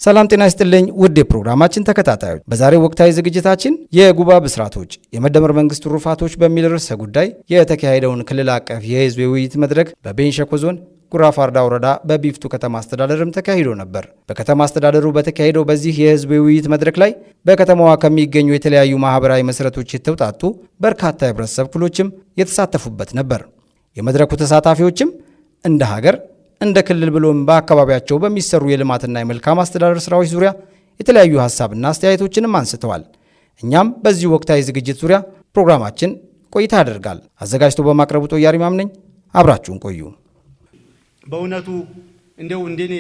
ሰላም ጤና ይስጥልኝ ውድ የፕሮግራማችን ተከታታዮች፣ በዛሬው ወቅታዊ ዝግጅታችን የጉባ ብስራቶች የመደመር መንግስት ትሩፋቶች በሚል ርዕሰ ጉዳይ የተካሄደውን ክልል አቀፍ የህዝብ የውይይት መድረክ በቤንች ሸኮ ዞን ጉራ ፋርዳ ወረዳ በቢፍቱ ከተማ አስተዳደርም ተካሂዶ ነበር። በከተማ አስተዳደሩ በተካሄደው በዚህ የህዝብ የውይይት መድረክ ላይ በከተማዋ ከሚገኙ የተለያዩ ማህበራዊ መሰረቶች የተውጣጡ በርካታ የህብረተሰብ ክፍሎችም የተሳተፉበት ነበር። የመድረኩ ተሳታፊዎችም እንደ ሀገር እንደ ክልል ብሎም በአካባቢያቸው በሚሰሩ የልማትና የመልካም አስተዳደር ስራዎች ዙሪያ የተለያዩ ሐሳብና አስተያየቶችንም አንስተዋል። እኛም በዚህ ወቅታዊ ዝግጅት ዙሪያ ፕሮግራማችን ቆይታ ያደርጋል። አዘጋጅቶ በማቅረቡ ጦያሪ ማምነኝ፣ አብራችሁን ቆዩ። በእውነቱ እንደው እንደኔ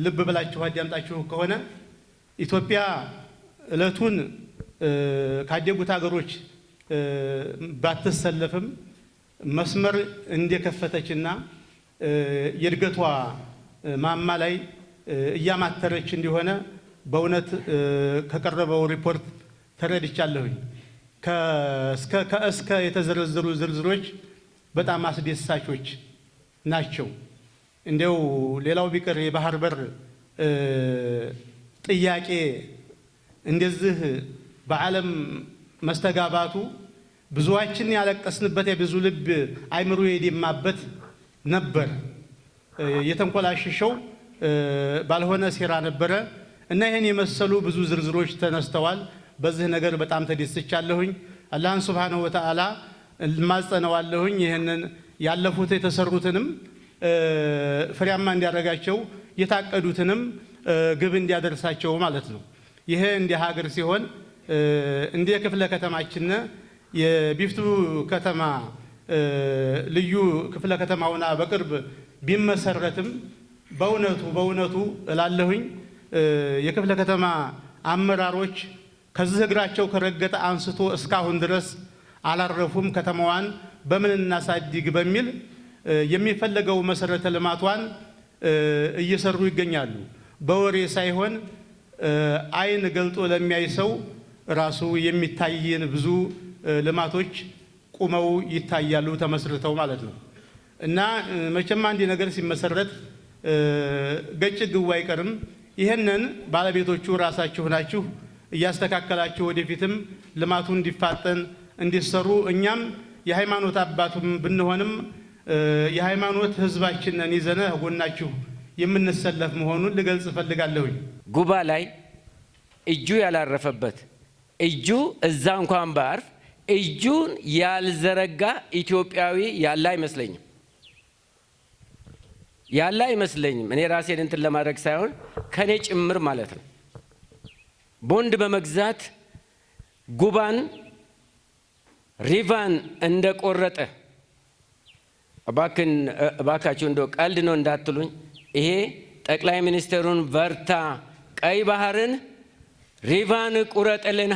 ልብ ብላችሁ አዳምጣችሁ ከሆነ ኢትዮጵያ እለቱን ካደጉት ሀገሮች ባትሰለፍም መስመር እንደከፈተችና የእድገቷ ማማ ላይ እያማተረች እንደሆነ በእውነት ከቀረበው ሪፖርት ተረድቻለሁኝ። ከእስከ የተዘረዘሩ ዝርዝሮች በጣም አስደሳቾች ናቸው። እንደው ሌላው ቢቀር የባህር በር ጥያቄ እንደዚህ በዓለም መስተጋባቱ ብዙዋችን ያለቀስንበት የብዙ ልብ አይምሮ የደማበት ነበር። የተንኮላሸሸው ባልሆነ ሴራ ነበረ እና ይህን የመሰሉ ብዙ ዝርዝሮች ተነስተዋል። በዚህ ነገር በጣም ተደስቻለሁኝ። አላህን ሱብሓነሁ ወተዓላ ማጸነዋለሁኝ። ይህንን ያለፉት የተሰሩትንም ፍሬያማ እንዲያደርጋቸው የታቀዱትንም ግብ እንዲያደርሳቸው ማለት ነው። ይሄ እንደ ሀገር ሲሆን እንደ ክፍለ ከተማችን የቢፍቱ ከተማ ልዩ ክፍለ ከተማውና በቅርብ ቢመሰረትም በእውነቱ እላለሁኝ የክፍለ ከተማ አመራሮች ከዚህ እግራቸው ከረገጠ አንስቶ እስካሁን ድረስ አላረፉም። ከተማዋን በምን እናሳድግ በሚል የሚፈለገው መሰረተ ልማቷን እየሰሩ ይገኛሉ። በወሬ ሳይሆን አይን ገልጦ ለሚያይ ሰው ራሱ የሚታየን ብዙ ልማቶች ቁመው ይታያሉ ተመስርተው ማለት ነው። እና መቼም አንድ ነገር ሲመሰረት ገጭ ግው አይቀርም። ይሄንን ባለቤቶቹ ራሳችሁ ናችሁ እያስተካከላችሁ ወደፊትም ልማቱ እንዲፋጠን እንዲሰሩ እኛም የሃይማኖት አባቱም ብንሆንም የሃይማኖት ህዝባችንን ይዘነ ጎናችሁ የምንሰለፍ መሆኑን ልገልጽ ፈልጋለሁኝ። ጉባ ላይ እጁ ያላረፈበት እጁ እዛ እንኳን ባርፍ እጁን ያልዘረጋ ኢትዮጵያዊ ያለ አይመስለኝም። እኔ ራሴን እንትን ለማድረግ ሳይሆን ከኔ ጭምር ማለት ነው። ቦንድ በመግዛት ጉባን ሪቫን እንደቆረጠ እባካችሁ እንደው ቀልድ ነው እንዳትሉኝ። ይሄ ጠቅላይ ሚኒስትሩን በርታ፣ ቀይ ባህርን ሪቫን ቁረጥልና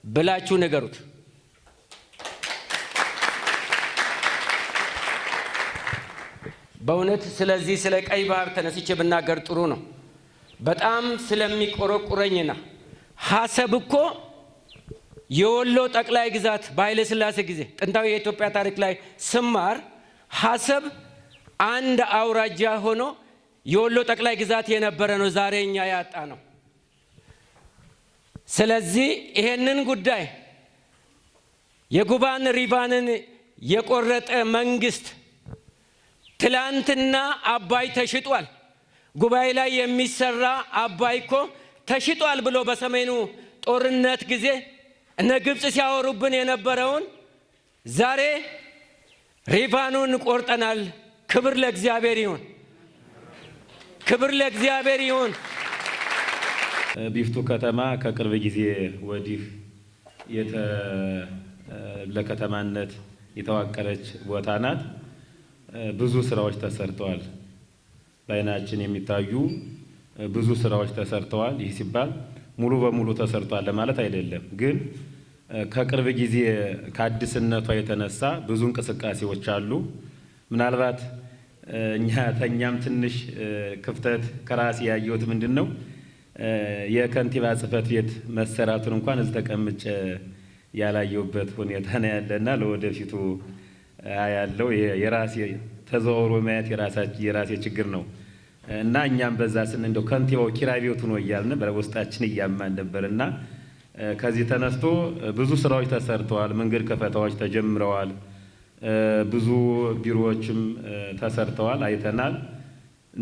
ብላችሁ ንገሩት። በእውነት ስለዚህ ስለ ቀይ ባህር ተነስቼ ብናገር ጥሩ ነው። በጣም ስለሚቆረቁረኝና ሐሰብ እኮ የወሎ ጠቅላይ ግዛት በኃይለ ሥላሴ ጊዜ ጥንታዊ የኢትዮጵያ ታሪክ ላይ ስማር ሐሰብ አንድ አውራጃ ሆኖ የወሎ ጠቅላይ ግዛት የነበረ ነው። ዛሬ እኛ ያጣ ነው። ስለዚህ ይሄንን ጉዳይ የጉባን ሪቫንን የቆረጠ መንግስት ትላንትና አባይ ተሽጧል፣ ጉባኤ ላይ የሚሰራ አባይ እኮ ተሽጧል ብሎ በሰሜኑ ጦርነት ጊዜ እነ ግብጽ ሲያወሩብን የነበረውን ዛሬ ሪቫኑን ቆርጠናል። ክብር ለእግዚአብሔር ይሁን፣ ክብር ለእግዚአብሔር ይሁን። ቢፍቱ ከተማ ከቅርብ ጊዜ ወዲህ ለከተማነት የተዋቀረች ቦታ ናት። ብዙ ስራዎች ተሰርተዋል። በዓይናችን የሚታዩ ብዙ ስራዎች ተሰርተዋል። ይህ ሲባል ሙሉ በሙሉ ተሰርቷል ለማለት አይደለም። ግን ከቅርብ ጊዜ ከአዲስነቷ የተነሳ ብዙ እንቅስቃሴዎች አሉ። ምናልባት ተኛም ትንሽ ክፍተት ከራሴ ያየሁት ምንድን ነው የከንቲባ ጽሕፈት ቤት መሰራቱን እንኳን እዚህ ተቀምጬ ያላየሁበት ሁኔታ ነው ያለና ለወደፊቱ ያለው የራሴ ተዘዋውሮ ማየት የራሴ ችግር ነው እና እኛም በዛ እንደው ከንቲባው ኪራይ ቤቱ ነው እያልን በውስጣችን እያማን ነበርና ከዚህ ተነስቶ ብዙ ስራዎች ተሰርተዋል። መንገድ ከፈታዎች ተጀምረዋል። ብዙ ቢሮዎችም ተሰርተዋል አይተናል።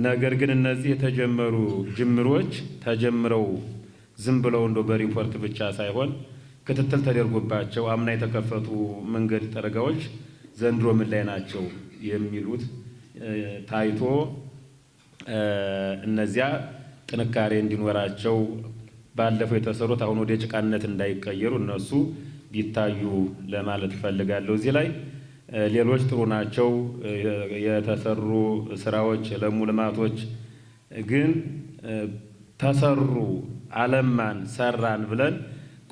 ነገር ግን እነዚህ የተጀመሩ ጅምሮች ተጀምረው ዝም ብለው እንደው በሪፖርት ብቻ ሳይሆን ክትትል ተደርጎባቸው አምና የተከፈቱ መንገድ ጠረጋዎች ዘንድሮ ምን ላይ ናቸው የሚሉት ታይቶ እነዚያ ጥንካሬ እንዲኖራቸው ባለፈው የተሰሩት አሁን ወደ ጭቃነት እንዳይቀየሩ እነሱ ቢታዩ ለማለት እፈልጋለሁ። እዚህ ላይ ሌሎች ጥሩ ናቸው የተሰሩ ስራዎች፣ ለሙ ልማቶች ግን ተሰሩ አለማን ሰራን ብለን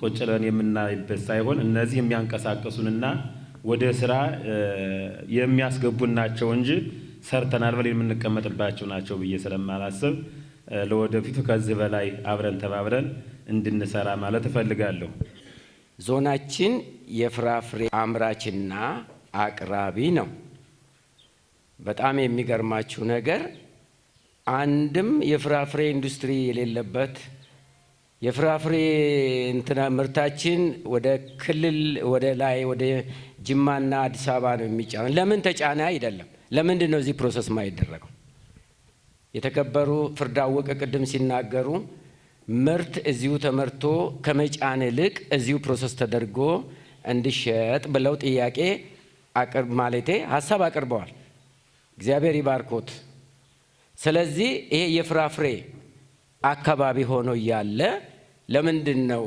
ቁጭ ብለን የምናይበት ሳይሆን እነዚህ የሚያንቀሳቀሱንና ወደ ስራ የሚያስገቡን ናቸው እንጂ ሰርተናል ብለን የምንቀመጥባቸው ናቸው ብዬ ስለማላስብ ለወደፊቱ ከዚህ በላይ አብረን ተባብረን እንድንሰራ ማለት እፈልጋለሁ። ዞናችን የፍራፍሬ አምራችና አቅራቢ ነው። በጣም የሚገርማችሁ ነገር አንድም የፍራፍሬ ኢንዱስትሪ የሌለበት የፍራፍሬ ምርታችን ወደ ክልል ወደ ላይ ወደ ጅማና አዲስ አበባ ነው የሚጫነው። ለምን ተጫነ አይደለም። ለምንድን ነው እዚህ ፕሮሰስ ማይደረገው? የተከበሩ ፍርድ አወቀ ቅድም ሲናገሩ ምርት እዚሁ ተመርቶ ከመጫን ይልቅ እዚሁ ፕሮሰስ ተደርጎ እንዲሸጥ ብለው ጥያቄ ሀሳብ አቅርበዋል። እግዚአብሔር ይባርኮት። ስለዚህ ይሄ የፍራፍሬ አካባቢ ሆኖ እያለ ለምንድን ነው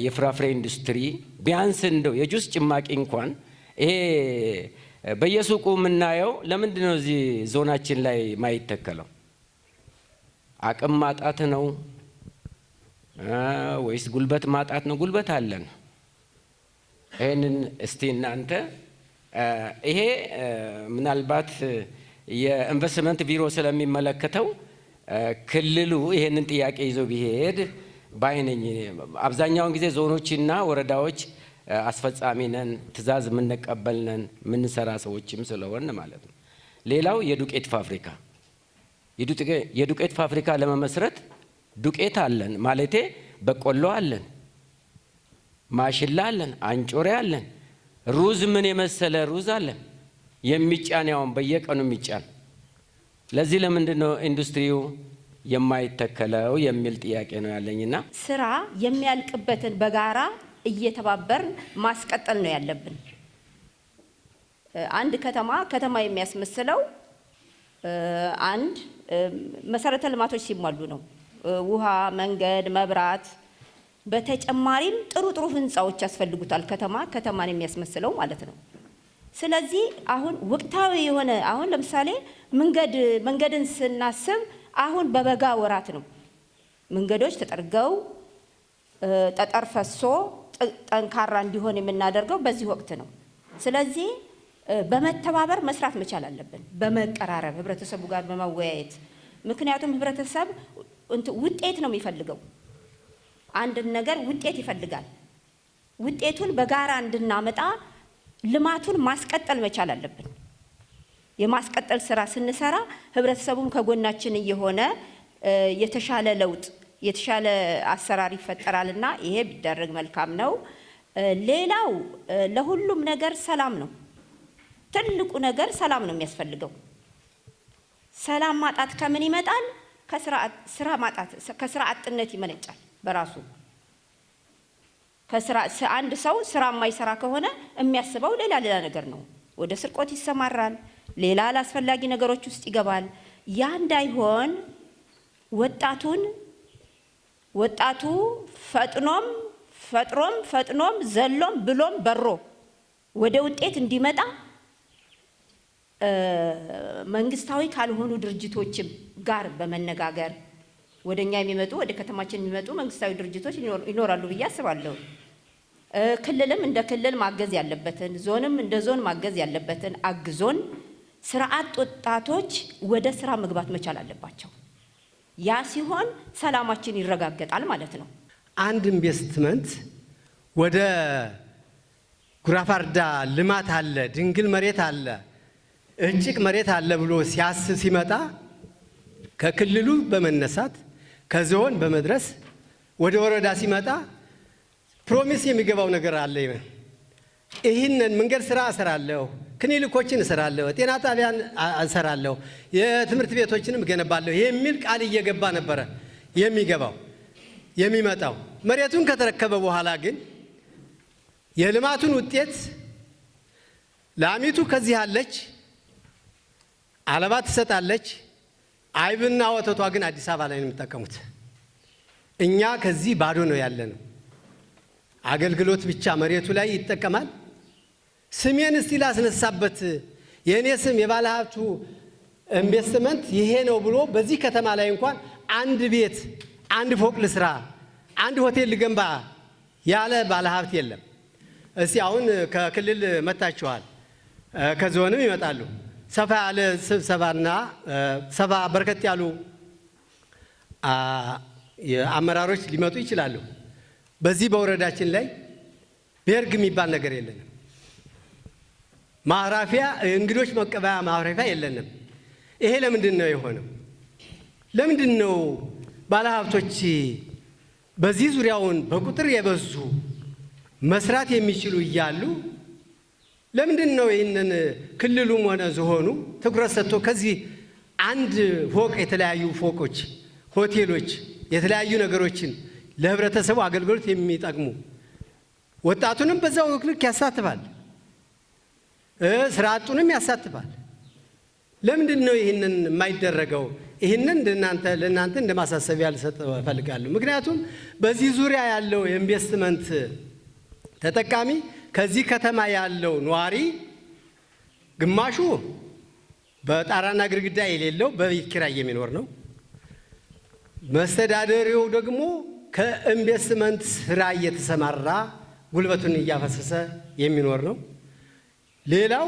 የፍራፍሬ ኢንዱስትሪ ቢያንስ እንደው የጁስ ጭማቂ እንኳን ይሄ በየሱቁ የምናየው ለምንድን ነው እዚህ ዞናችን ላይ ማይተከለው? አቅም ማጣት ነው ወይስ ጉልበት ማጣት ነው? ጉልበት አለን። ይሄንን እስቲ እናንተ ይሄ ምናልባት የኢንቨስትመንት ቢሮ ስለሚመለከተው ክልሉ ይሄንን ጥያቄ ይዞ ቢሄድ ባይነኝ። አብዛኛውን ጊዜ ዞኖችና ወረዳዎች አስፈጻሚ ነን፣ ትእዛዝ የምንቀበል ነን፣ የምንሰራ ሰዎችም ስለሆን ማለት ነው። ሌላው የዱቄት ፋብሪካ የዱቄት ፋብሪካ ለመመስረት ዱቄት አለን ማለቴ በቆሎ አለን፣ ማሽላ አለን፣ አንጮሬ አለን፣ ሩዝ ምን የመሰለ ሩዝ አለን የሚጫን ያውን በየቀኑ የሚጫን። ለዚህ ለምንድን ነው ኢንዱስትሪው የማይተከለው የሚል ጥያቄ ነው ያለኝና ስራ የሚያልቅበትን በጋራ እየተባበርን ማስቀጠል ነው ያለብን። አንድ ከተማ የሚያስመስለው አንድ መሰረተ ልማቶች ሲሟሉ ነው። ውሃ፣ መንገድ፣ መብራት፣ በተጨማሪም ጥሩ ህንፃዎች ያስፈልጉታል። ከተማን የሚያስመስለው ማለት ነው። ስለዚህ አሁን ወቅታዊ የሆነ አሁን ለምሳሌ መንገድን ስናስብ አሁን በበጋ ወራት ነው መንገዶች ተጠርገው ጠጠር ፈሶ ጠንካራ እንዲሆን የምናደርገው በዚህ ወቅት ነው። ስለዚህ በመተባበር መስራት መቻል አለብን፣ በመቀራረብ ህብረተሰቡ ጋር በመወያየት። ምክንያቱም ህብረተሰብ ውጤት ነው የሚፈልገው። አንድ ነገር ውጤት ይፈልጋል። ውጤቱን በጋራ እንድናመጣ ልማቱን ማስቀጠል መቻል አለብን። የማስቀጠል ስራ ስንሰራ ህብረተሰቡም ከጎናችን እየሆነ የተሻለ ለውጥ የተሻለ አሰራር ይፈጠራልና ይሄ ቢደረግ መልካም ነው። ሌላው ለሁሉም ነገር ሰላም ነው። ትልቁ ነገር ሰላም ነው የሚያስፈልገው። ሰላም ማጣት ከምን ይመጣል? ከስራ አጥነት ይመነጫል በራሱ። አንድ ሰው ስራ የማይሰራ ከሆነ የሚያስበው ሌላ ነገር ነው። ወደ ስርቆት ይሰማራል፣ ሌላ አላስፈላጊ ነገሮች ውስጥ ይገባል። ያ እንዳይሆን ወጣቱ ፈጥኖም ዘሎም ብሎም በሮ ወደ ውጤት እንዲመጣ መንግስታዊ ካልሆኑ ድርጅቶችም ጋር በመነጋገር ወደኛ የሚመጡ ወደ ከተማችን የሚመጡ መንግስታዊ ድርጅቶች ይኖራሉ ብዬ አስባለሁ። ክልልም እንደ ክልል ማገዝ ያለበትን፣ ዞንም እንደ ዞን ማገዝ ያለበትን አግዞን ስርዓት ወጣቶች ወደ ስራ መግባት መቻል አለባቸው። ያ ሲሆን ሰላማችን ይረጋገጣል ማለት ነው። አንድ ኢንቨስትመንት ወደ ጉራፋርዳ ልማት አለ፣ ድንግል መሬት አለ፣ እጭቅ መሬት አለ ብሎ ሲመጣ ከክልሉ በመነሳት ከዞን በመድረስ ወደ ወረዳ ሲመጣ ፕሮሚስ የሚገባው ነገር አለ። ይህንን መንገድ ስራ እሰራለሁ፣ ክሊኒኮችን እሰራለሁ፣ ጤና ጣቢያን እሰራለሁ፣ የትምህርት ቤቶችንም እገነባለሁ የሚል ቃል እየገባ ነበረ የሚመጣው። መሬቱን ከተረከበ በኋላ ግን የልማቱን ውጤት ላሚቱ ከዚህ አለች፣ አለባ ትሰጣለች፣ አይብና ወተቷ ግን አዲስ አበባ ላይ ነው የሚጠቀሙት። እኛ ከዚህ ባዶ ነው ያለነው። አገልግሎት ብቻ መሬቱ ላይ ይጠቀማል። ስሜን እስቲ ላስነሳበት የእኔ ስም የባለ ሀብቱ ኢንቨስትመንት ይሄ ነው ብሎ በዚህ ከተማ ላይ እንኳን አንድ ቤት፣ አንድ ፎቅ ልስራ፣ አንድ ሆቴል ልገንባ ያለ ባለ ሀብት የለም። እስቲ አሁን ከክልል መጣችኋል፣ ከዞንም ይመጣሉ። ሰፋ ያለ ስብሰባና ሰፋ በርከት ያሉ አመራሮች ሊመጡ ይችላሉ። በዚህ በወረዳችን ላይ ቤርግ የሚባል ነገር የለንም። ማረፊያ እንግዶች መቀበያ ማረፊያ የለንም። ይሄ ለምንድን ነው የሆነው? ለምንድን ነው ባለሀብቶች በዚህ ዙሪያውን በቁጥር የበዙ መስራት የሚችሉ እያሉ ለምንድን ነው ይህንን ክልሉም ሆነ ዝሆኑ ትኩረት ሰጥቶ ከዚህ አንድ ፎቅ የተለያዩ ፎቆች፣ ሆቴሎች፣ የተለያዩ ነገሮችን ለህብረተሰቡ አገልግሎት የሚጠቅሙ ወጣቱንም በዛው ልክ ያሳትፋል፣ ስራ አጡንም ያሳትፋል። ለምንድን ነው ይህንን የማይደረገው? ይህንን ለእናንተ እንደ ማሳሰቢያ ልሰጥ እፈልጋለሁ። ምክንያቱም በዚህ ዙሪያ ያለው የኢንቨስትመንት ተጠቃሚ ከዚህ ከተማ ያለው ነዋሪ ግማሹ በጣራና ግድግዳ የሌለው በቤት ኪራይ የሚኖር ነው። መስተዳደሪው ደግሞ ከኢንቨስትመንት ስራ እየተሰማራ ጉልበቱን እያፈሰሰ የሚኖር ነው። ሌላው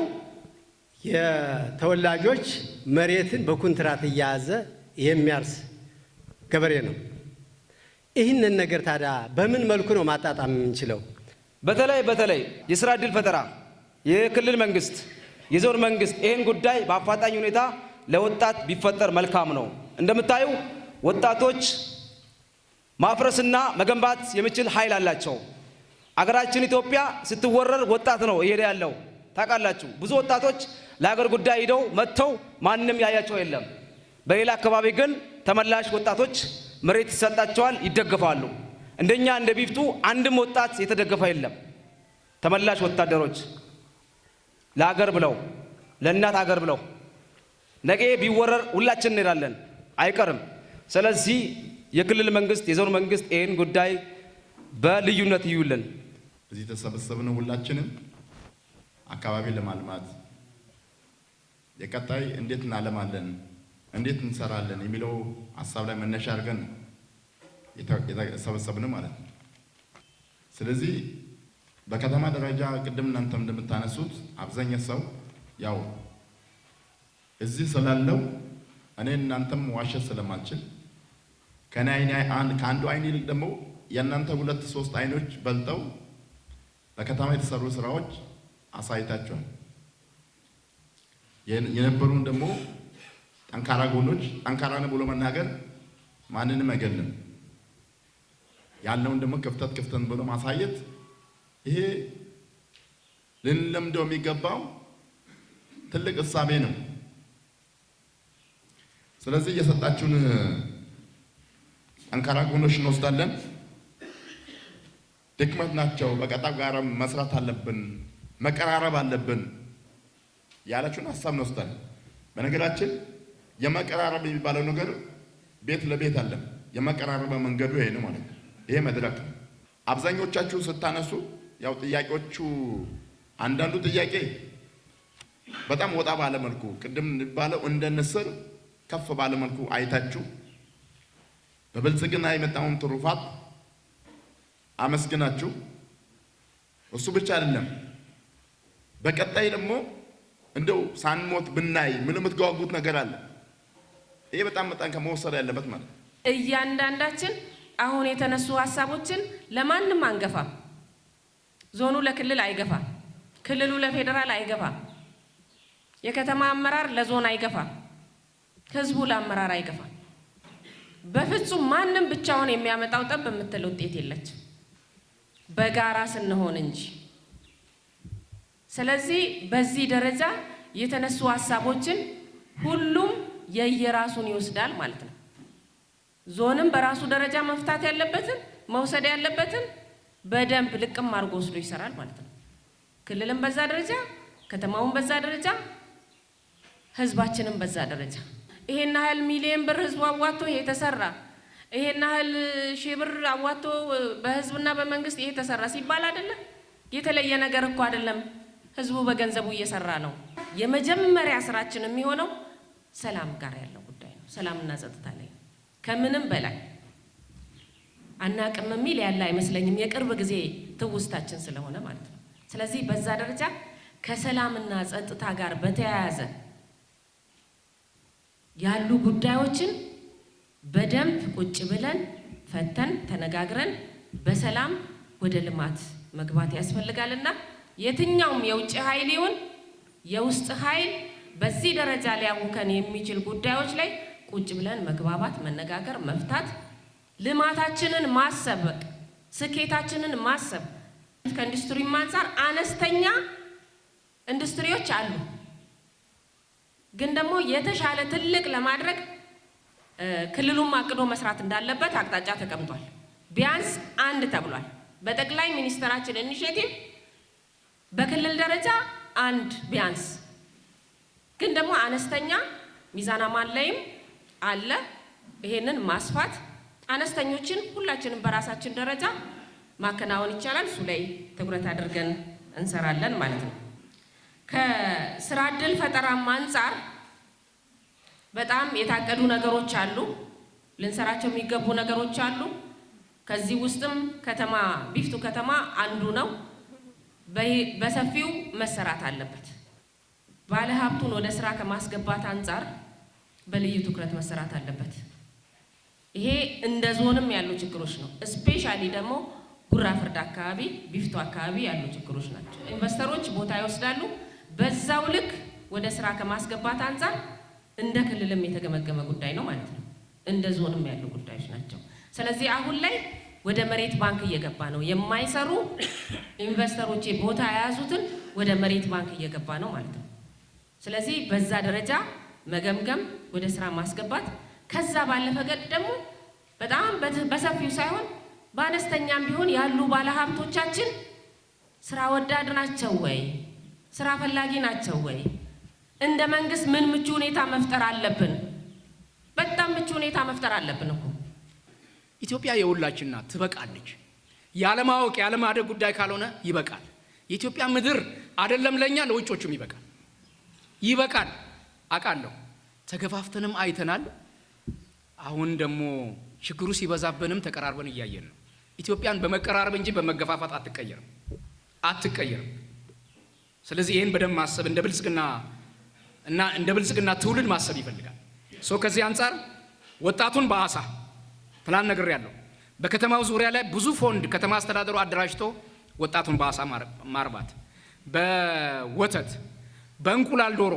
የተወላጆች መሬትን በኮንትራት እያያዘ የሚያርስ ገበሬ ነው። ይህንን ነገር ታዲያ በምን መልኩ ነው ማጣጣም የምንችለው? በተለይ የስራ ዕድል ፈጠራ የክልል መንግስት፣ የዞን መንግስት ይህን ጉዳይ በአፋጣኝ ሁኔታ ለወጣት ቢፈጠር መልካም ነው። እንደምታዩ ወጣቶች ማፍረስና መገንባት የሚችል ኃይል አላቸው። አገራችን ኢትዮጵያ ስትወረር ወጣት ነው እየሄደ ያለው ታውቃላችሁ። ብዙ ወጣቶች ለሀገር ጉዳይ ሄደው መጥተው ማንም ያያቸው የለም። በሌላ አካባቢ ግን ተመላሽ ወጣቶች መሬት ይሰጣቸዋል፣ ይደገፋሉ። እንደኛ እንደ ቢፍቱ አንድም ወጣት የተደገፈ የለም። ተመላሽ ወታደሮች ለሀገር ብለው ለእናት ሀገር ብለው ነገ ቢወረር ሁላችን እንሄዳለን አይቀርም። ስለዚህ የክልል መንግስት፣ የዞን መንግስት ይህን ጉዳይ በልዩነት ይዩልን። እዚህ ተሰበሰብነው ሁላችንም አካባቢን ለማልማት የቀጣይ እንዴት እናለማለን፣ እንዴት እንሰራለን የሚለው ሀሳብ ላይ መነሻ አድርገን የተሰበሰብነው ማለት ነው። ስለዚህ በከተማ ደረጃ ቅድም እናንተም እንደምታነሱት አብዛኛው ሰው ያው እዚህ ስላለው እኔ እናንተም ዋሸት ስለማልችል ከአንዱ አይን ይልቅ ደግሞ የእናንተ 2-3 አይኖች በልጠው በከተማ የተሰሩ ስራዎች አሳይታቸዋል። የነበሩን ደግሞ ጠንካራ ጎኖች ጠንካራ ነው ብሎ መናገር ማንንም አይገልም። ያለውን ደግሞ ክፍተት ብሎ ማሳየት ይሄ ልንለምደው የሚገባው ትልቅ እሳቤ ነው። ስለዚህ እየሰጣችሁን ጠንካራ ጎኖች እንወስዳለን። ድክመት ናቸው፣ በቀጣይ ጋር መስራት አለብን፣ መቀራረብ አለብን ያላችሁን ሀሳብ እንወስዳለን። በነገራችን የመቀራረብ የሚባለው ነገር ቤት ለቤት አለ። የመቀራረብ መንገዱ ይሄ ነው ማለት ነው። ይሄ መድረክ ነው። አብዛኞቻችሁ ስታነሱ ያው ጥያቄዎቹ አንዳንዱ ጥያቄ በጣም ወጣ ባለ መልኩ ቅድም ባለው እንደ ንስር ከፍ ባለ መልኩ አይታችሁ በብልጽግና የመጣውን ትሩፋት አመስግናችሁ እሱ ብቻ አይደለም በቀጣይ ደግሞ እንደው ሳንሞት ብናይ ምን የምትጓጉት ነገር አለ። ይሄ በጣም ከመወሰድ ያለበት ማለት እያንዳንዳችን አሁን የተነሱ ሀሳቦችን ለማንም አንገፋም። ዞኑ ለክልል አይገፋም፣ ክልሉ ለፌዴራል አይገፋም፣ የከተማ አመራር ለዞን አይገፋም፣ ህዝቡ ለአመራር አይገፋም። በፍጹም ማንም ብቻውን የሚያመጣው ጠብ የምትል ውጤት የለች በጋራ ስንሆን እንጂ። ስለዚህ በዚህ ደረጃ የተነሱ ሀሳቦችን ሁሉም የየራሱን ይወስዳል ማለት ነው። ዞንም በራሱ ደረጃ መፍታት ያለበትን መውሰድ ያለበትን በደንብ ልቅም አድርጎ ወስዶ ይሰራል ማለት ነው። ክልልም በዛ ደረጃ፣ ከተማውን በዛ ደረጃ፣ ህዝባችንም በዛ ደረጃ ይሄን ያህል ሚሊዮን ብር ህዝቡ አዋጥቶ ይሄ ተሰራ፣ ይሄን ያህል ሺህ ብር አዋጥቶ በህዝብና በመንግስት ይሄ ተሰራ ሲባል አይደለም። የተለየ ነገር እኮ አይደለም። ህዝቡ በገንዘቡ እየሰራ ነው። የመጀመሪያ ስራችን የሚሆነው ሰላም ጋር ያለው ጉዳይ ነው። ሰላምና ጸጥታ ላይ ከምንም በላይ አናቅም የሚል ያለ አይመስለኝም። የቅርብ ጊዜ ትውስታችን ስለሆነ ማለት ነው። ስለዚህ በዛ ደረጃ ከሰላምና ጸጥታ ጋር በተያያዘ ያሉ ጉዳዮችን በደንብ ቁጭ ብለን ፈተን ተነጋግረን በሰላም ወደ ልማት መግባት ያስፈልጋልና የትኛውም የውጭ ኃይል ይሁን የውስጥ ኃይል በዚህ ደረጃ ሊያውከን የሚችል ጉዳዮች ላይ ቁጭ ብለን መግባባት፣ መነጋገር፣ መፍታት፣ ልማታችንን ማሰብ፣ ስኬታችንን ማሰብ። ከኢንዱስትሪ አንፃር አነስተኛ ኢንዱስትሪዎች አሉ፣ ግን ደግሞ የተሻለ ትልቅ ለማድረግ ክልሉም አቅዶ መስራት እንዳለበት አቅጣጫ ተቀምጧል። ቢያንስ አንድ ተብሏል። በጠቅላይ ሚኒስትራችን ኢኒሼቲቭ በክልል ደረጃ አንድ ቢያንስ፣ ግን ደግሞ አነስተኛ ሚዛን አማን ላይም አለ። ይሄንን ማስፋት አነስተኞችን ሁላችንም በራሳችን ደረጃ ማከናወን ይቻላል። እሱ ላይ ትኩረት አድርገን እንሰራለን ማለት ነው። ከስራ ዕድል ፈጠራም አንፃር በጣም የታቀዱ ነገሮች አሉ፣ ልንሰራቸው የሚገቡ ነገሮች አሉ። ከዚህ ውስጥም ከተማ ቢፍቱ ከተማ አንዱ ነው። በሰፊው መሰራት አለበት። ባለሀብቱን ወደ ስራ ከማስገባት አንፃር በልዩ ትኩረት መሰራት አለበት። ይሄ እንደ ዞንም ያሉ ችግሮች ነው። ስፔሻሊ ደግሞ ጉራ ፍርዳ አካባቢ፣ ቢፍቱ አካባቢ ያሉ ችግሮች ናቸው። ኢንቨስተሮች ቦታ ይወስዳሉ። በዛው ልክ ወደ ስራ ከማስገባት አንፃር እንደ ክልልም የተገመገመ ጉዳይ ነው ማለት ነው። እንደ ዞንም ያሉ ጉዳዮች ናቸው። ስለዚህ አሁን ላይ ወደ መሬት ባንክ እየገባ ነው። የማይሰሩ ኢንቨስተሮች ቦታ የያዙትን ወደ መሬት ባንክ እየገባ ነው ማለት ነው። ስለዚህ በዛ ደረጃ መገምገም፣ ወደ ስራ ማስገባት፣ ከዛ ባለፈ ገድ ደግሞ በጣም በሰፊው ሳይሆን በአነስተኛም ቢሆን ያሉ ባለሀብቶቻችን ስራ ወዳድ ናቸው ወይ? ስራ ፈላጊ ናቸው ወይ? እንደ መንግስት ምን ምቹ ሁኔታ መፍጠር አለብን? በጣም ምቹ ሁኔታ መፍጠር አለብን እኮ። ኢትዮጵያ የሁላችን ናት፣ ትበቃለች። ያለማወቅ ያለማደግ ጉዳይ ካልሆነ ይበቃል። የኢትዮጵያ ምድር አይደለም ለኛ ለውጮቹም ይበቃል። ይበቃል አውቃለሁ። ተገፋፍተንም አይተናል። አሁን ደግሞ ችግሩ ሲበዛብንም ተቀራርበን እያየን ነው። ኢትዮጵያን በመቀራረብ እንጂ በመገፋፋት አትቀየርም። ስለዚህ ይህን በደንብ ማሰብ እንደ ብልጽግና ትውልድ ማሰብ ይፈልጋል። ከዚህ አንጻር ወጣቱን በአሳ ፕላን ነገር ያለው በከተማው ዙሪያ ላይ ብዙ ፎንድ ከተማ አስተዳደሩ አደራጅቶ ወጣቱን በአሳ ማርባት፣ በወተት፣ በእንቁላል ዶሮ፣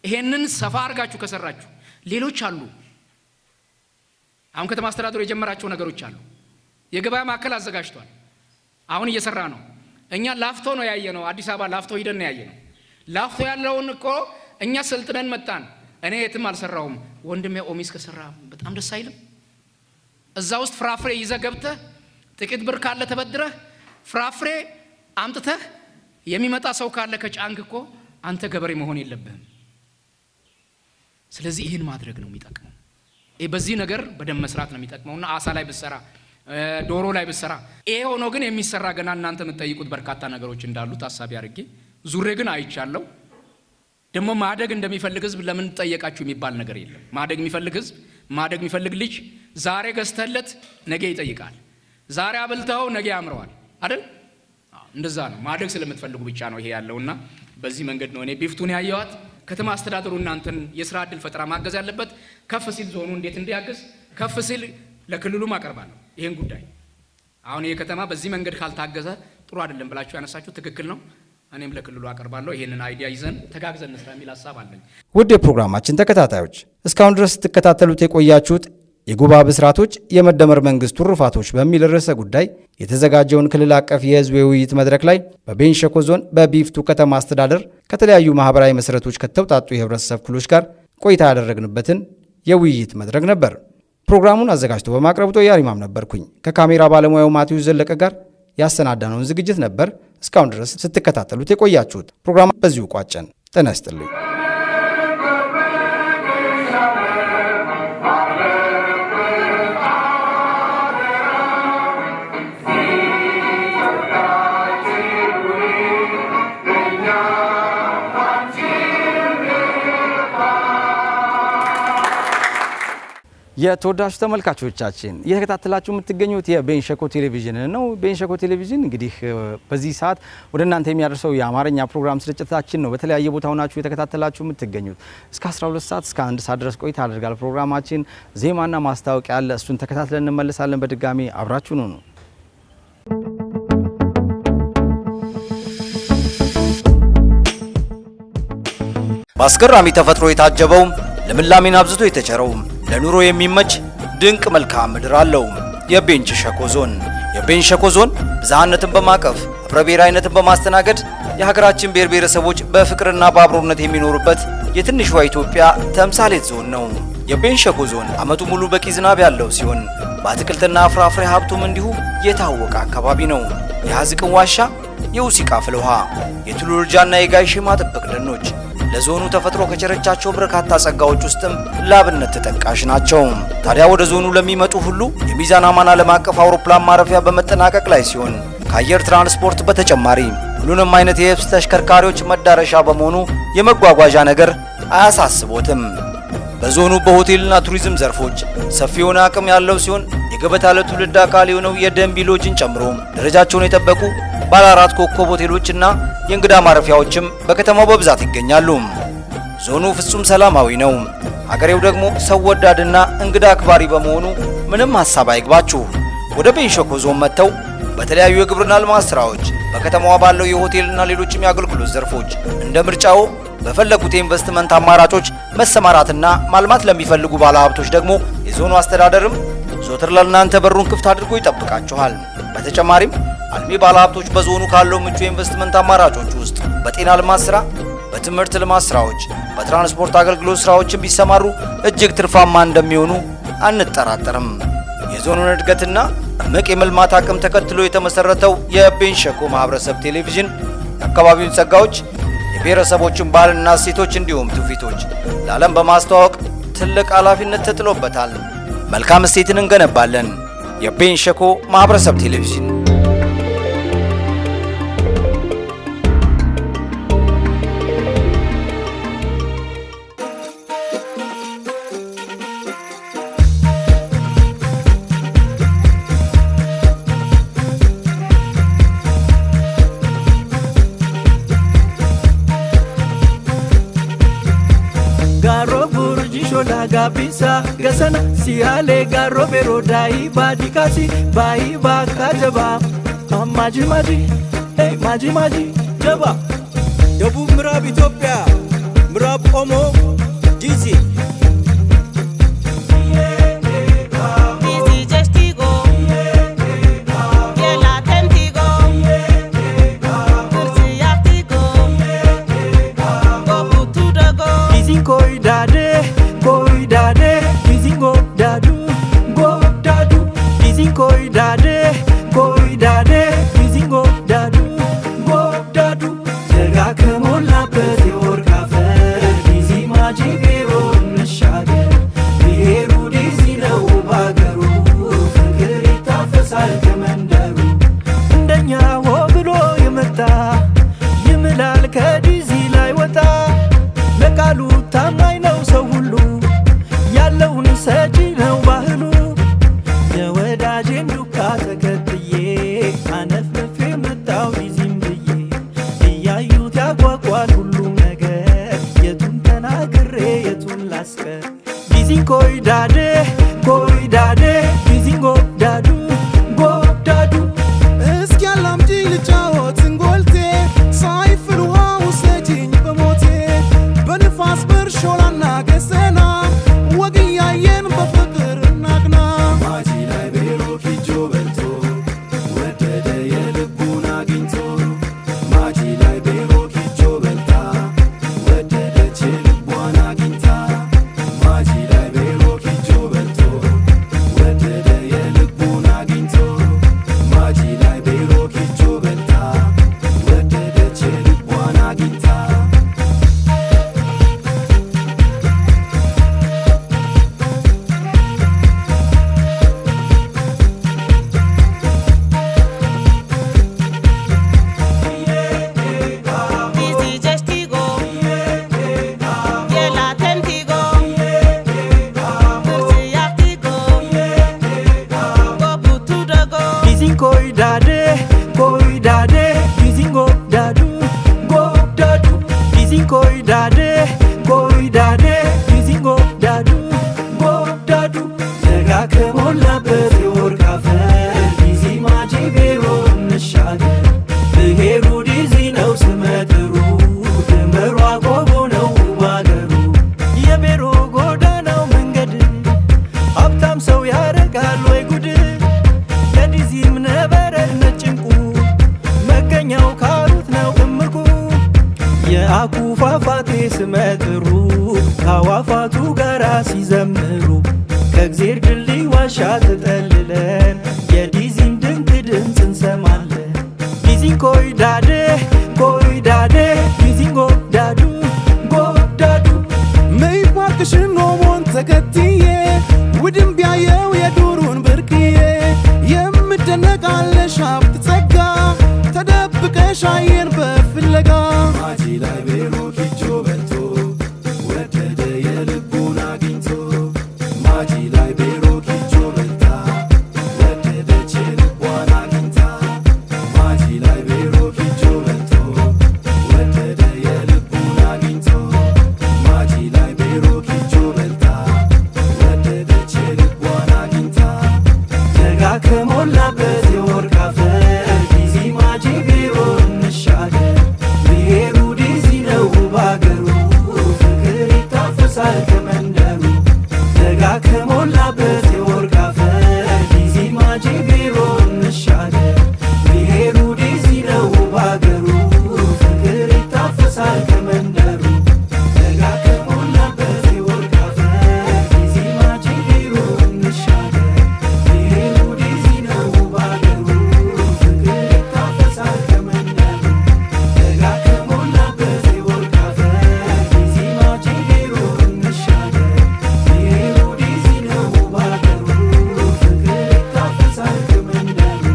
ይሄንን ሰፋ አድርጋችሁ ከሰራችሁ ሌሎች አሉ። አሁን ከተማ አስተዳደሩ የጀመራቸው ነገሮች አሉ። የገበያ ማዕከል አዘጋጅቷል። አሁን እየሰራ ነው። እኛ ላፍቶ ነው ያየነው። አዲስ አበባ ላፍቶ ሂደን ነው ያየነው። ላፍቶ ያለውን እኮ እኛ ሰልጥነን መጣን። እኔ የትም አልሰራውም። ወንድሜ ኦሚስ ከሰራ በጣም ደስ አይልም? እዛ ውስጥ ፍራፍሬ ይዘህ ገብተህ ጥቂት ብር ካለ ተበድረህ ፍራፍሬ አምጥተህ የሚመጣ ሰው ካለ ከጫንክ እኮ አንተ ገበሬ መሆን የለብህም። ስለዚህ ይህን ማድረግ ነው የሚጠቅመው። በዚህ ነገር በደንብ መስራት ነው የሚጠቅመውና አሳ ላይ ብሰራ፣ ዶሮ ላይ ብሰራ፣ ይሄ ሆኖ ግን የሚሰራ ገና እናንተ የምትጠይቁት በርካታ ነገሮች እንዳሉ ታሳቢ አድርጌ ዙሬ ግን አይቻለሁ። ደግሞ ማደግ እንደሚፈልግ ህዝብ ለምን ጠየቃችሁ የሚባል ነገር የለም። ማደግ የሚፈልግ ህዝብ፣ ማደግ የሚፈልግ ልጅ ዛሬ ገዝተለት ነገ ይጠይቃል። ዛሬ አበልተው ነገ ያምረዋል አይደል? እንደዛ ነው። ማደግ ስለምትፈልጉ ብቻ ነው ይሄ ያለውና በዚህ መንገድ ነው እኔ ቢፍቱን ያየዋት። ከተማ አስተዳደሩ እናንተን የስራ ዕድል ፈጠራ ማገዝ ያለበት፣ ከፍ ሲል ዞኑ እንዴት እንዲያገዝ፣ ከፍ ሲል ለክልሉም አቀርባለሁ ይሄን ጉዳይ። አሁን ይሄ ከተማ በዚህ መንገድ ካልታገዘ ጥሩ አይደለም ብላችሁ ያነሳችሁ ትክክል ነው። እኔም ለክልሉ አቀርባለሁ። ይሄንን አይዲያ ይዘን ተጋግዘን እንስራ የሚል ሐሳብ አለኝ። ውድ የፕሮግራማችን ተከታታዮች እስካሁን ድረስ ስትከታተሉት የቆያችሁት የጉባ ብስራቶች የመደመር መንግስት ትሩፋቶች በሚል ርዕሰ ጉዳይ የተዘጋጀውን ክልል አቀፍ የህዝብ የውይይት መድረክ ላይ በቤንች ሸኮ ዞን በቢፍቱ ከተማ አስተዳደር ከተለያዩ ማህበራዊ መሰረቶች ከተውጣጡ የህብረተሰብ ክፍሎች ጋር ቆይታ ያደረግንበትን የውይይት መድረክ ነበር። ፕሮግራሙን አዘጋጅቶ በማቅረብ ጦያር ኢማም ነበርኩኝ። ከካሜራ ባለሙያው ማቲዩስ ዘለቀ ጋር ያሰናዳነውን ዝግጅት ነበር እስካሁን ድረስ ስትከታተሉት የቆያችሁት። ፕሮግራም በዚሁ ቋጨን። ጤና ይስጥልኝ። የተወዳጁ ተመልካቾቻችን እየተከታተላችሁ የምትገኙት የቤንች ሸኮ ቴሌቪዥን ነው። ቤንች ሸኮ ቴሌቪዥን እንግዲህ በዚህ ሰዓት ወደ እናንተ የሚያደርሰው የአማርኛ ፕሮግራም ስርጭታችን ነው። በተለያየ ቦታ ሆናችሁ የተከታተላችሁ የምትገኙት እስከ 12 ሰዓት እስከ 1 ሰዓት ድረስ ቆይታ ያደርጋል ፕሮግራማችን። ዜማና ማስታወቂያ አለ፣ እሱን ተከታትለን እንመለሳለን። በድጋሚ አብራችሁን ሁኑ። በአስገራሚ ተፈጥሮ የታጀበው ልምላሜን አብዝቶ የተቸረው ለኑሮ የሚመች ድንቅ መልክዓ ምድር አለው የቤንች ሸኮ ዞን። የቤንች ሸኮ ዞን ብዝሃነትን በማቀፍ ህብረ ብሔራዊነትን በማስተናገድ የሀገራችን ብሔር ብሔረሰቦች በፍቅርና በአብሮነት የሚኖሩበት የትንሿ ኢትዮጵያ ተምሳሌት ዞን ነው። የቤንች ሸኮ ዞን ዓመቱ ሙሉ በቂ ዝናብ ያለው ሲሆን በአትክልትና ፍራፍሬ ሀብቱም እንዲሁ የታወቀ አካባቢ ነው። የሐዝቅን ዋሻ፣ የውሲቃ ፍል ውሃ፣ የቱሉ ርጃና የጋይሽማ ጥብቅ ደኖች ለዞኑ ተፈጥሮ ከቸረቻቸው በርካታ ጸጋዎች ውስጥም ላብነት ተጠቃሽ ናቸው። ታዲያ ወደ ዞኑ ለሚመጡ ሁሉ የሚዛን አማን ዓለም አቀፍ አውሮፕላን ማረፊያ በመጠናቀቅ ላይ ሲሆን ከአየር ትራንስፖርት በተጨማሪ ሁሉንም አይነት የየብስ ተሽከርካሪዎች መዳረሻ በመሆኑ የመጓጓዣ ነገር አያሳስቦትም። በዞኑ በሆቴልና ቱሪዝም ዘርፎች ሰፊ የሆነ አቅም ያለው ሲሆን የገበታ ለትውልድ አካል የሆነው የደንቢ ሎጅን ጨምሮ ደረጃቸውን የጠበቁ ባለ 4 ኮከብ ሆቴሎችና የእንግዳ ማረፊያዎችም በከተማው በብዛት ይገኛሉ። ዞኑ ፍጹም ሰላማዊ ነው። ሀገሬው ደግሞ ሰው ወዳድና እንግዳ አክባሪ በመሆኑ ምንም ሐሳብ አይግባችሁ። ወደ ቤንች ሸኮ ዞን መጥተው በተለያዩ የግብርና ልማት ስራዎች በከተማዋ ባለው የሆቴልና ሌሎችም የአገልግሎት ዘርፎች እንደ ምርጫው በፈለጉት የኢንቨስትመንት አማራጮች መሰማራትና ማልማት ለሚፈልጉ ባለሀብቶች ደግሞ የዞኑ አስተዳደርም ዞትር ለእናንተ በሩን ክፍት አድርጎ ይጠብቃችኋል። በተጨማሪም አልሚ ባለሀብቶች በዞኑ ካለው ምቹ የኢንቨስትመንት አማራጮች ውስጥ በጤና ልማት ስራ፣ በትምህርት ልማት ስራዎች፣ በትራንስፖርት አገልግሎት ስራዎችን ቢሰማሩ እጅግ ትርፋማ እንደሚሆኑ አንጠራጠርም። የዞኑን እድገትና እምቅ የመልማት አቅም ተከትሎ የተመሰረተው የቤንች ሸኮ ማህበረሰብ ቴሌቪዥን የአካባቢውን ጸጋዎች፣ የብሔረሰቦችን ባህልና እሴቶች እንዲሁም ትውፊቶች ለዓለም በማስተዋወቅ ትልቅ ኃላፊነት ተጥሎበታል። መልካም እሴትን እንገነባለን። የቤንች ሸኮ ማህበረሰብ ቴሌቪዥን Gabisa gasana siale garo bero dai badikasi bai bakajaba maji maji hey maji maji jaba ደቡብ ምዕራብ ኢትዮጵያ ምዕራብ ኦሞ ዲሲ ታማኝ ነው ሰው ሁሉ ያለውን ሰጪ ነው ባህሉ የወዳጄን ዱካ ተከትዬ ተሻየን በፍለጋ ማጂ ላይ ቤሮክ እጆ በልቶ ወደደ የልቡን አግኝቶ ማጂ ላይ ቤሮክ እጆ በልታ ወደደች የልቧን አግኝታ ማጂ ላይ ቤሮክ እጆ በልቶ ወደደ የልቡን አግኝቶ ማጂ ላይ ቤሮክ እጆ በልታ ወደደች የልቧን አግኝታ ደጋ ከሞላበት የወርቅ አፈር ጊዜ ማጂ ቤሮ እንሻገር ብሔሩ ዲዚ ነው ባገሩ ፍቅር ይታፈሳል ከመንደሩ ደጋ ከሞላበት የወርቅ አፈር ጊዜ ማጂ ቤሮ እንሻገር ብሔሩ ዲዚ ነው ባገሩ ፍቅር ይታፈሳል ከመንደሩ ደጋ ከሞላበት የወርቅ አፈር ጊዜ ማጂ ቤሮ እንሻገር ብሔሩ ዲዚ ነው ባገሩ ፍቅር ይታፈሳል ከመንደሩ ደጋ ከሞላበት የወርቅ አፈር ጊዜ ማጂ ቤሮ እንሻገር ብሔሩ ዲዚ ነው ባገሩ ፍቅር ይታፈሳል ከመንደሩ።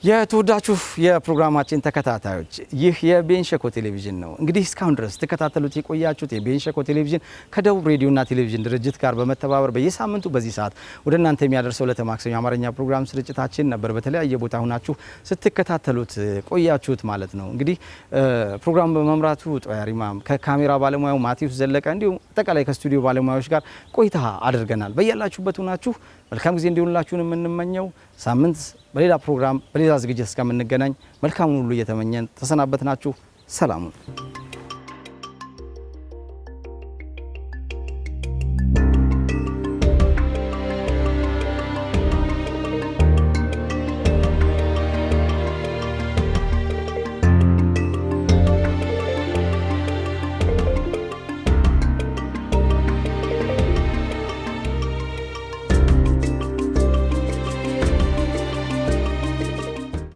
የተወዳችሁ የፕሮግራማችን ተከታታዮች ይህ የቤንች ሸኮ ቴሌቪዥን ነው። እንግዲህ እስካሁን ድረስ ተከታተሉት የቆያችሁት የቤንች ሸኮ ቴሌቪዥን ከደቡብ ሬዲዮና ቴሌቪዥን ድርጅት ጋር በመተባበር በየሳምንቱ በዚህ ሰዓት ወደ እናንተ የሚያደርሰው ለተማክሰኞ አማርኛ ፕሮግራም ስርጭታችን ነበር። በተለያየ ቦታ ሆናችሁ ስትከታተሉት ቆያችሁት ማለት ነው። እንግዲህ ፕሮግራም በመምራቱ ጦያሪማም ከካሜራ ባለሙያው ማቲዩስ ዘለቀ እንዲሁም አጠቃላይ ከስቱዲዮ ባለሙያዎች ጋር ቆይታ አድርገናል። በያላችሁበት ሆናችሁ መልካም ጊዜ እንዲሆንላችሁ የምንመኘው ሳምንት በሌላ ፕሮግራም በሌላ ዝግጅት እስከምንገናኝ መልካሙን ሁሉ እየተመኘን ተሰናበትናችሁ። ሰላሙን